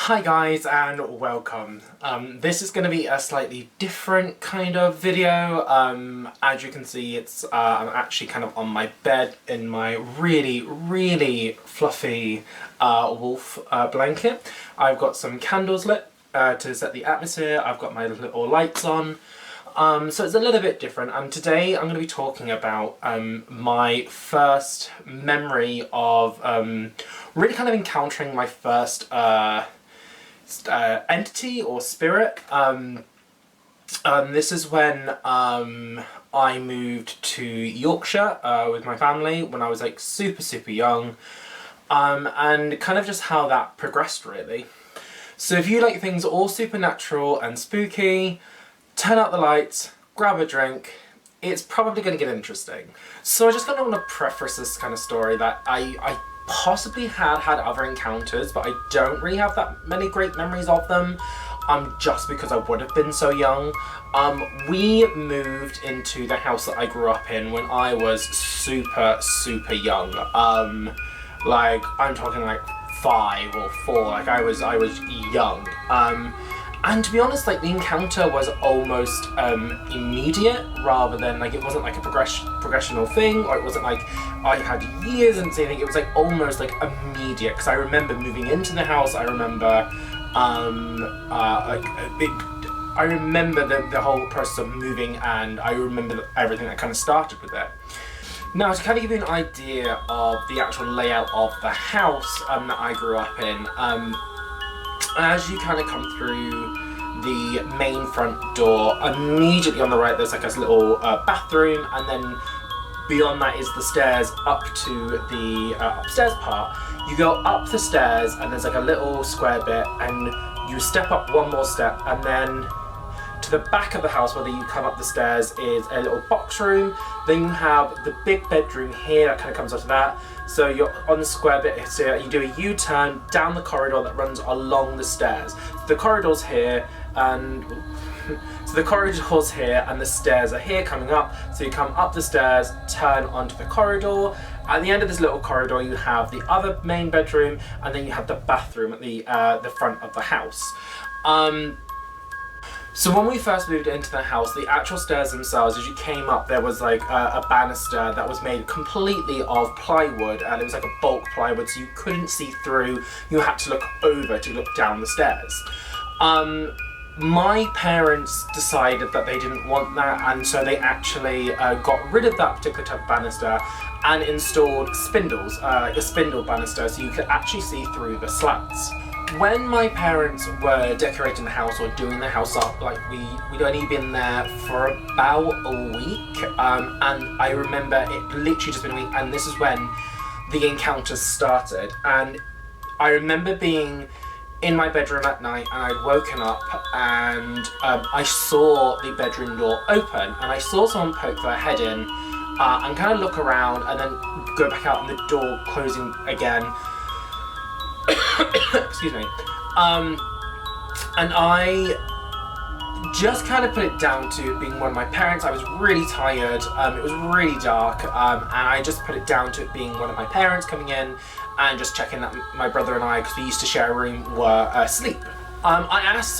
Hi guys and welcome. This is going to be a slightly different kind of video. As you can see, I'm actually kind of on my bed in my really fluffy wolf blanket. I've got some candles lit to set the atmosphere. I've got my little lights on. So it's a little bit different. Today I'm going to be talking about my first memory of really kind of encountering my first entity or spirit. This is when I moved to Yorkshire with my family when I was like super young, and kind of just how that progressed really. So if you like things all supernatural and spooky, turn out the lights, grab a drink, it's probably going to get interesting. So I just kind of want to preface this kind of story that I possibly had other encounters, but I don't really have that many great memories of them, just because I would have been so young. We moved into the house that I grew up in when I was super young. Like, I'm talking like 5 or 4, like I was young. And to be honest, like the encounter was almost immediate, rather than like, it wasn't like a progressional thing, or it wasn't like I had years and anything. It was like almost like immediate, because I remember moving into the house. I remember I remember the whole process of moving, and I remember everything that kind of started with it. Now, to kind of give you an idea of the actual layout of the house that I grew up in, as you kind of come through the main front door, immediately on the right there's like a little bathroom, and then beyond that is the stairs up to the upstairs part. You go up the stairs and there's like a little square bit, and you step up one more step, and then to the back of the house where you come up the stairs is a little box room. Then you have the big bedroom here that kind of comes after that. So you're on the square bit, so you do a U-turn down the corridor that runs along the stairs. So the corridor's here, and the stairs are here coming up. So you come up the stairs, turn onto the corridor. At the end of this little corridor you have the other main bedroom, and then you have the bathroom at the front of the house. So when we first moved into the house, the actual stairs themselves, as you came up, there was like a banister that was made completely of plywood, and it was like a bulk plywood, so you couldn't see through. You had to look over to look down the stairs. My parents decided that they didn't want that, and so they actually got rid of that particular type of banister and installed spindles, a spindle banister, so you could actually see through the slats. When my parents were decorating the house or doing the house up, like we'd only been there for about a week, and I remember it literally just been a week, and this is when the encounters started. And I remember being in my bedroom at night, and I'd woken up, and I saw the bedroom door open, and I saw someone poke their head in and kind of look around, and then go back out, and the door closing again. Excuse me. And I just kind of put it down to it being one of my parents. I was really tired, it was really dark, and I just put it down to it being one of my parents coming in and just checking that my brother and I, because we used to share a room, were asleep. I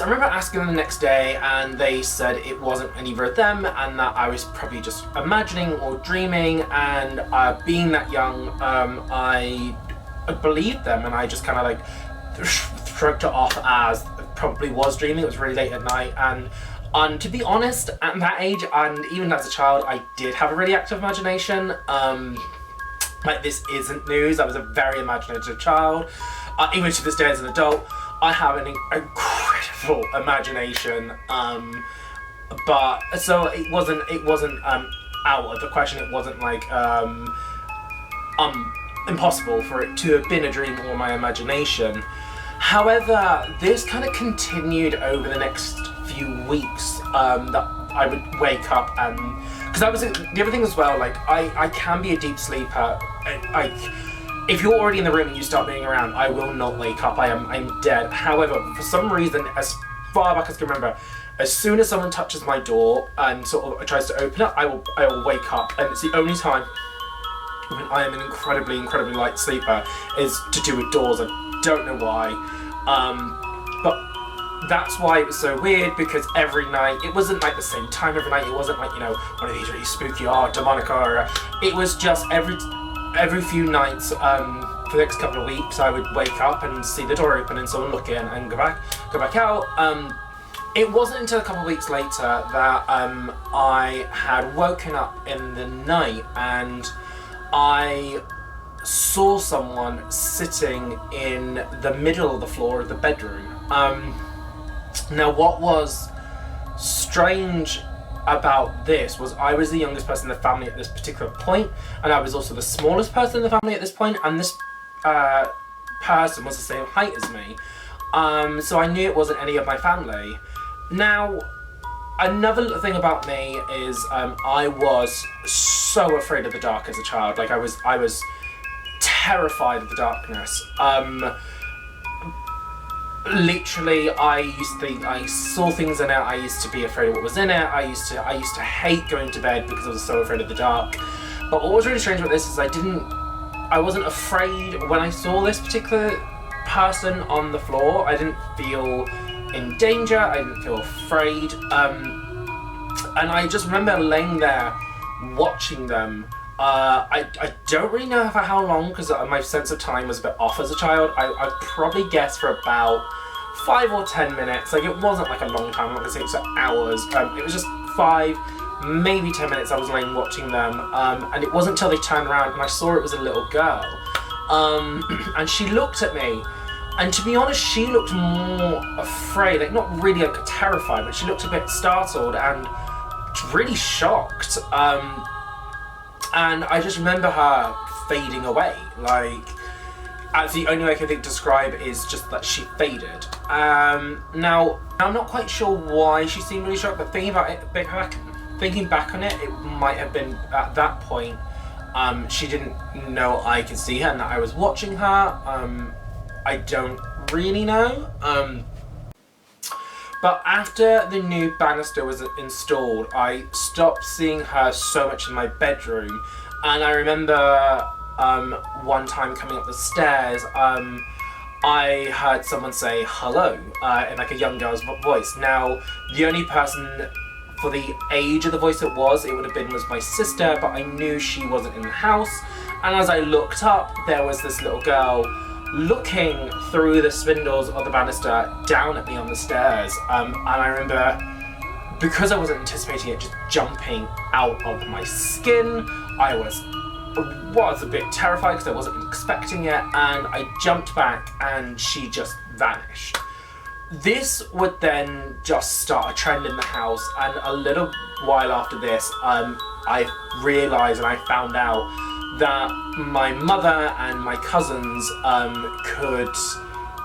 remember asking them the next day, and they said it wasn't either of them, and that I was probably just imagining or dreaming, and being that young, I believed them, and I just kind of like shrugged it off as probably was dreaming. It was really late at night, and to be honest, at that age, and even as a child, I did have a really active imagination. Like, this isn't news. I was a very imaginative child. Even to this day as an adult, I have an incredible imagination. But so it wasn't out of the question. It wasn't like impossible for it to have been a dream or my imagination. However, this kind of continued over the next few weeks, that I would wake up, and because I was the other thing as well, like I can be a deep sleeper. If you're already in the room and you start moving around, I will not wake up. I'm dead. However, for some reason, as far back as I can remember, as soon as someone touches my door and sort of tries to open it, I will wake up, and it's the only time when I am an incredibly light sleeper is to do with doors. I don't know why. But that's why it was so weird, because every night, it wasn't like the same time every night, it wasn't like, you know, one of these really spooky, demonic horror. It was just every few nights, for the next couple of weeks, I would wake up and see the door open and someone look in and go back out. It wasn't until a couple of weeks later that I had woken up in the night and I saw someone sitting in the middle of the floor of the bedroom. Now, what was strange about this was I was the youngest person in the family at this particular point, and I was also the smallest person in the family at this point, and this person was the same height as me. So I knew it wasn't any of my family. Now, another thing about me is I was so afraid of the dark as a child. Like I was terrified of the darkness. Literally, I saw things in it. I used to be afraid of what was in it. I used to hate going to bed because I was so afraid of the dark. But what was really strange about this is I wasn't afraid when I saw this particular person on the floor. I didn't feel in danger. I didn't feel afraid. And I just remember laying there watching them. I don't really know for how long, because my sense of time was a bit off as a child. I'd probably guess for about 5 or 10 minutes. Like, it wasn't like a long time. I'm not gonna say it was hours. It was just 5, maybe 10 minutes. I was laying watching them, and it wasn't until they turned around and I saw it was a little girl, and she looked at me. And to be honest, she looked more afraid, like not really like terrified, but she looked a bit startled and really shocked. And I just remember her fading away. Like, that's the only way I can think to describe it, is just that she faded. Now, I'm not quite sure why she seemed really shocked, but thinking back on it, it might have been at that point, she didn't know I could see her and that I was watching her. I don't really know. But after the new banister was installed, I stopped seeing her so much in my bedroom. And I remember one time coming up the stairs, I heard someone say hello in like a young girl's voice. Now, the only person for the age of the voice it would have been was my sister, but I knew she wasn't in the house. And as I looked up, there was this little girl looking through the spindles of the banister down at me on the stairs, and I remember, because I wasn't anticipating it, just jumping out of my skin. I was a bit terrified because I wasn't expecting it, and I jumped back and she just vanished. This would then just start a trend in the house, and a little while after this, I realised and I found out that my mother and my cousins could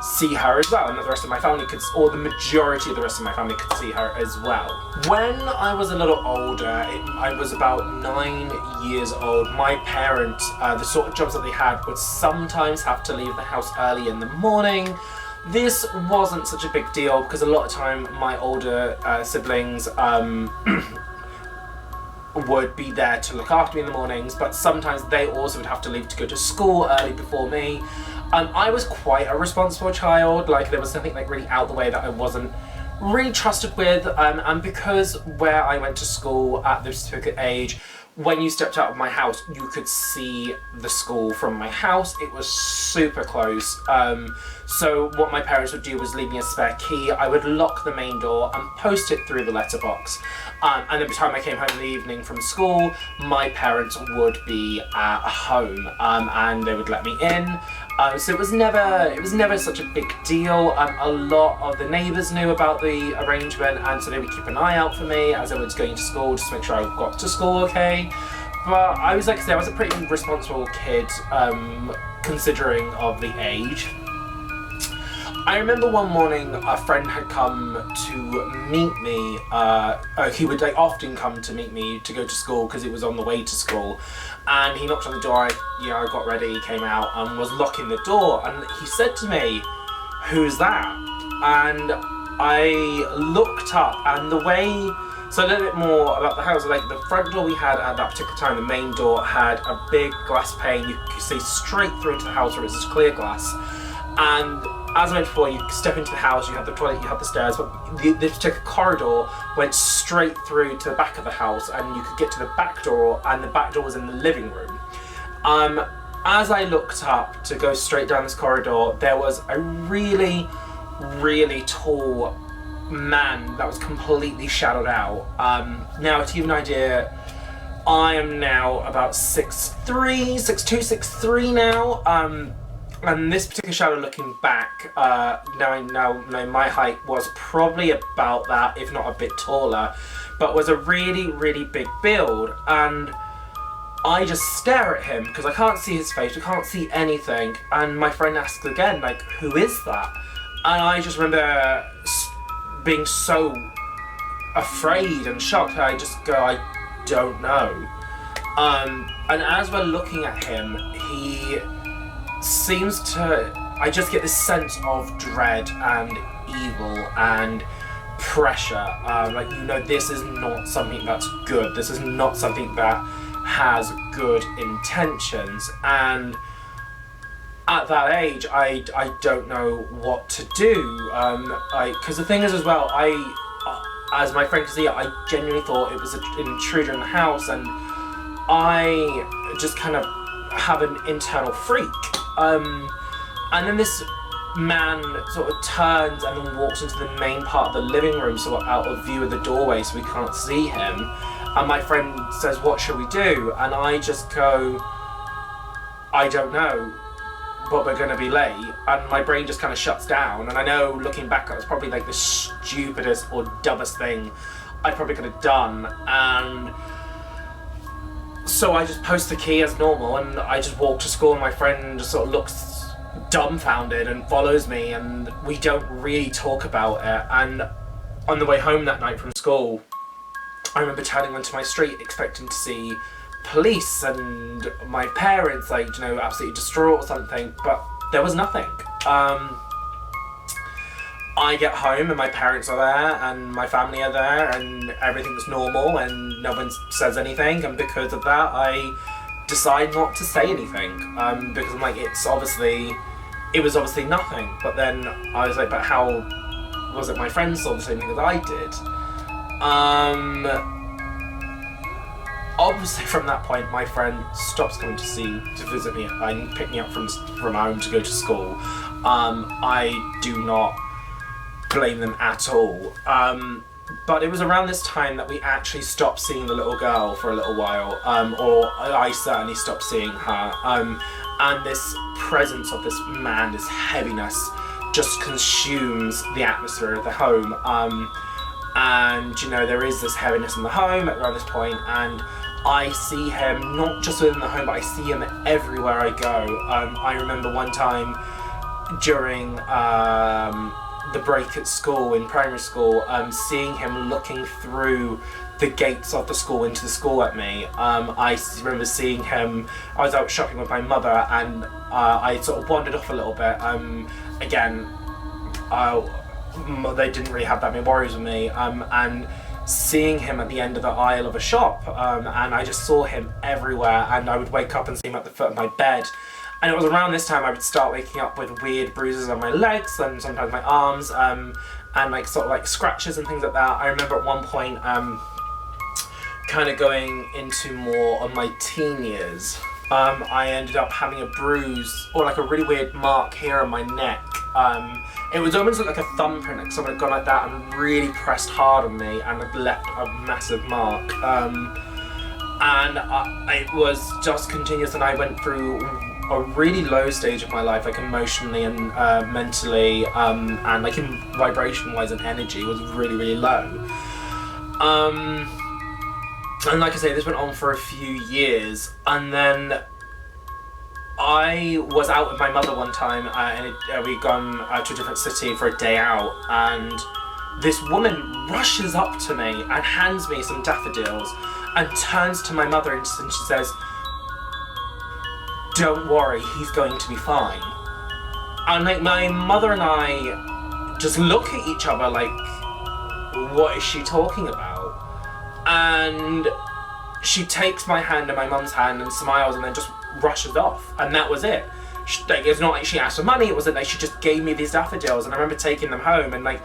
see her as well, and that the rest of my family could, or the majority of the rest of my family could see her as well. When I was a little older, I was about 9 years old, my parents, the sort of jobs that they had, would sometimes have to leave the house early in the morning. This wasn't such a big deal because a lot of time my older siblings would be there to look after me in the mornings, but sometimes they also would have to leave to go to school early before me. I was quite a responsible child. Like, there was nothing like really out the way that I wasn't really trusted with, and because where I went to school at this specific age, when you stepped out of my house, you could see the school from my house. It was super close. So what my parents would do was leave me a spare key. I would lock the main door and post it through the letterbox. And every time I came home in the evening from school, my parents would be at home, and they would let me in. So it was never such a big deal. A lot of the neighbours knew about the arrangement, and so they would keep an eye out for me as I was going to school, just to make sure I got to school okay. But I was, like I said, I was a pretty responsible kid, considering of the age. I remember one morning a friend had come to meet me. He would often come to meet me to go to school because it was on the way to school. And he knocked on the door. I got ready, came out, and was locking the door. And he said to me, "Who's that?" And I looked up, and the way. So a little bit more about the house. Like, the front door we had at that particular time, the main door had a big glass pane. You could see straight through into the house, where it was just clear glass. And as I mentioned before, you step into the house, you have the toilet, you have the stairs, but this particular corridor went straight through to the back of the house, and you could get to the back door, and the back door was in the living room. As I looked up to go straight down this corridor, there was a really, really tall man that was completely shadowed out. Now, to give you an idea, I am now about 6'3", 6'2", 6'3" now. And this particular shadow, looking back, knowing my height was probably about that, if not a bit taller, but was a really, really big build. And I just stare at him because I can't see his face, I can't see anything. And my friend asks again, like, who is that? And I just remember being so afraid and shocked. I just go, I don't know. And as we're looking at him, he seems to, I just get this sense of dread and evil and pressure. Like, you know, this is not something that's good. This is not something that has good intentions. And at that age, I don't know what to do. Because the thing is as well, as my friend could see, I genuinely thought it was an intruder in the house, and I just kind of have an internal freak. And then this man sort of turns and then walks into the main part of the living room, so we're out of view of the doorway, so we can't see him. And my friend says, what should we do? And I just go, I don't know, but we're gonna be late. And my brain just kind of shuts down. And I know, looking back, that was probably like the stupidest or dumbest thing I probably could have done. And so I just post the key as normal, and I just walk to school, and my friend just sort of looks dumbfounded and follows me, and we don't really talk about it. And on the way home that night from school, I remember turning onto my street expecting to see police and my parents, like, you know, absolutely distraught or something, but there was nothing. I get home and my parents are there and my family are there and everything's normal and no one says anything, and because of that I decide not to say anything, because I'm like, it was obviously nothing. But then I was like, but how was it my friends saw the same thing as I did? Obviously from that point my friend stops coming to visit me and pick me up from home to go to school. I do not blame them at all. But it was around this time that we actually stopped seeing the little girl for a little while, or I certainly stopped seeing her. And this presence of this man, this heaviness, just consumes the atmosphere of the home. And you know, there is this heaviness in the home around this point, and I see him not just within the home, but I see him everywhere I go. I remember one time during the break at school, in primary school, seeing him looking through the gates of the school into the school at me. I remember seeing him, I was out shopping with my mother, and I sort of wandered off a little bit. Again, they didn't really have that many worries with me, and seeing him at the end of the aisle of a shop, and I just saw him everywhere, and I would wake up and see him at the foot of my bed. And it was around this time I would start waking up with weird bruises on my legs and sometimes my arms, and like sort of like scratches and things like that. I remember at one point kind of going into more of my teen years, I ended up having a bruise or like a really weird mark here on my neck. It was almost like a thumbprint, like someone had gone like that and really pressed hard on me and had left a massive mark. And it was just continuous, and I went through a really low stage of my life, like emotionally and mentally, and like in vibration wise and energy was really, really low. And like I say, this went on for a few years, and then I was out with my mother one time, and we'd gone to a different city for a day out, and this woman rushes up to me and hands me some daffodils and turns to my mother and she says, "Don't worry, he's going to be fine." And like my mother and I just look at each other like, what is she talking about? And she takes my hand and my mum's hand and smiles and then just rushes off, and that was it. like, it's not like she asked for money, it wasn't like she just gave me these daffodils, and I remember taking them home, and like,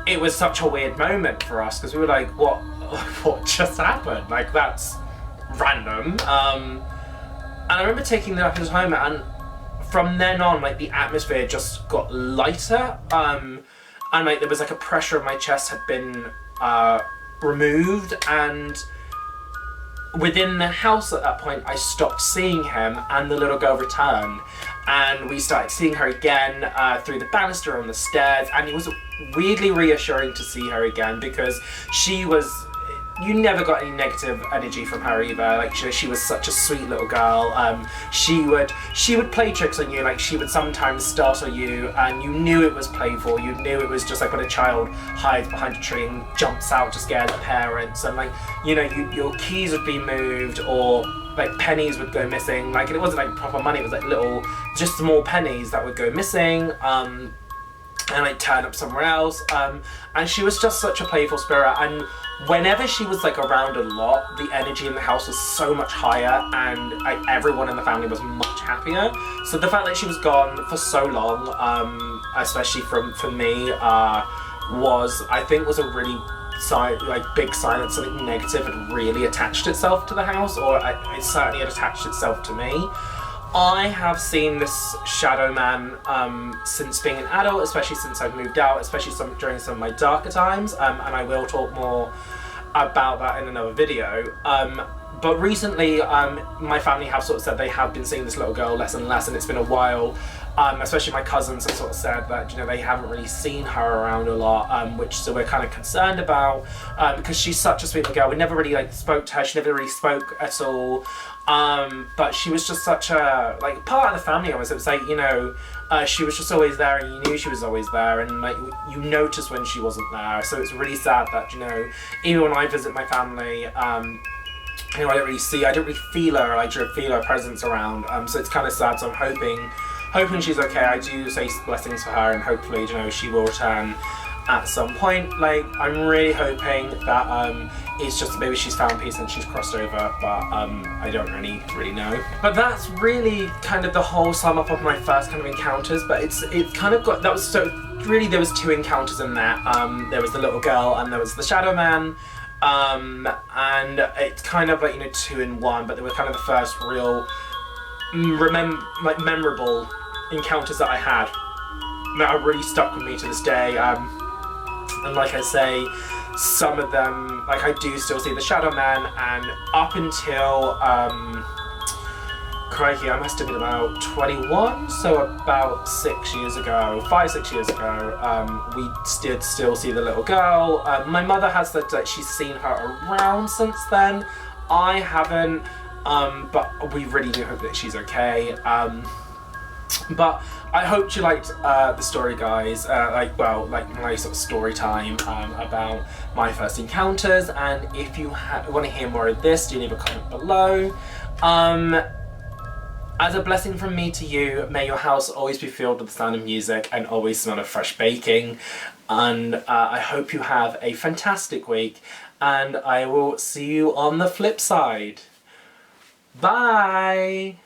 it was such a weird moment for us, because we were like, what just happened? Like, that's random. And I remember taking the daffodils home, and from then on, like, the atmosphere just got lighter, and like, there was like a pressure on my chest had been removed, and within the house at that point, I stopped seeing him, and the little girl returned, and we started seeing her again through the banister on the stairs, and it was weirdly reassuring to see her again, because she was, you never got any negative energy from her either. Like, she was such a sweet little girl. She would play tricks on you. Like, she would sometimes startle you, and you knew it was playful. You knew it was just like when a child hides behind a tree and jumps out to scare the parents, and like, you know, your keys would be moved, or like pennies would go missing. Like, it wasn't like proper money. It was like little, just small pennies that would go missing. And like turn up somewhere else, and she was just such a playful spirit, and whenever she was like around a lot, the energy in the house was so much higher, and like, everyone in the family was much happier. So the fact that she was gone for so long, especially for me, I think was a really big sign that something negative had really attached itself to the house, or it certainly had attached itself to me. I have seen this shadow man since being an adult, especially since I've moved out, especially during some of my darker times, and I will talk more about that in another video. But recently, my family have sort of said they have been seeing this little girl less and less, and it's been a while. Especially my cousins have sort of said that, you know, they haven't really seen her around a lot, which so we're kind of concerned about, because she's such a sweet little girl. We never really like spoke to her. She never really spoke at all. But she was just such a like part of the family almost. It was like, you know, she was just always there, and you knew she was always there, and like you noticed when she wasn't there. So it's really sad that, you know, even when I visit my family, you know, I don't really feel her. I don't feel her presence around. So it's kind of sad. So I'm hoping she's okay. I do say blessings for her, and hopefully, you know, she will return at some point. Like, I'm really hoping that it's just maybe she's found peace and she's crossed over, but I don't really know. But that's really kind of the whole sum up of my first kind of encounters. But it's kind of got, that was so really, there was 2 encounters in there. There was the little girl and there was the shadow man. And it's kind of like, you know, 2 in 1, but they were kind of the first real memorable encounters that I had that are really stuck with me to this day. And like I say, some of them, like, I do still see the shadow man, and up until crikey, I must have been about 21, so about 5-6 years ago, we did still see the little girl. My mother has said that she's seen her around since then. I haven't, but we really do hope that she's okay. But I hope you liked the story, guys. Like my sort of story time about my first encounters. And if you want to hear more of this, do leave a comment below. As a blessing from me to you, may your house always be filled with the sound of music and always smell of fresh baking. And I hope you have a fantastic week, and I will see you on the flip side. Bye!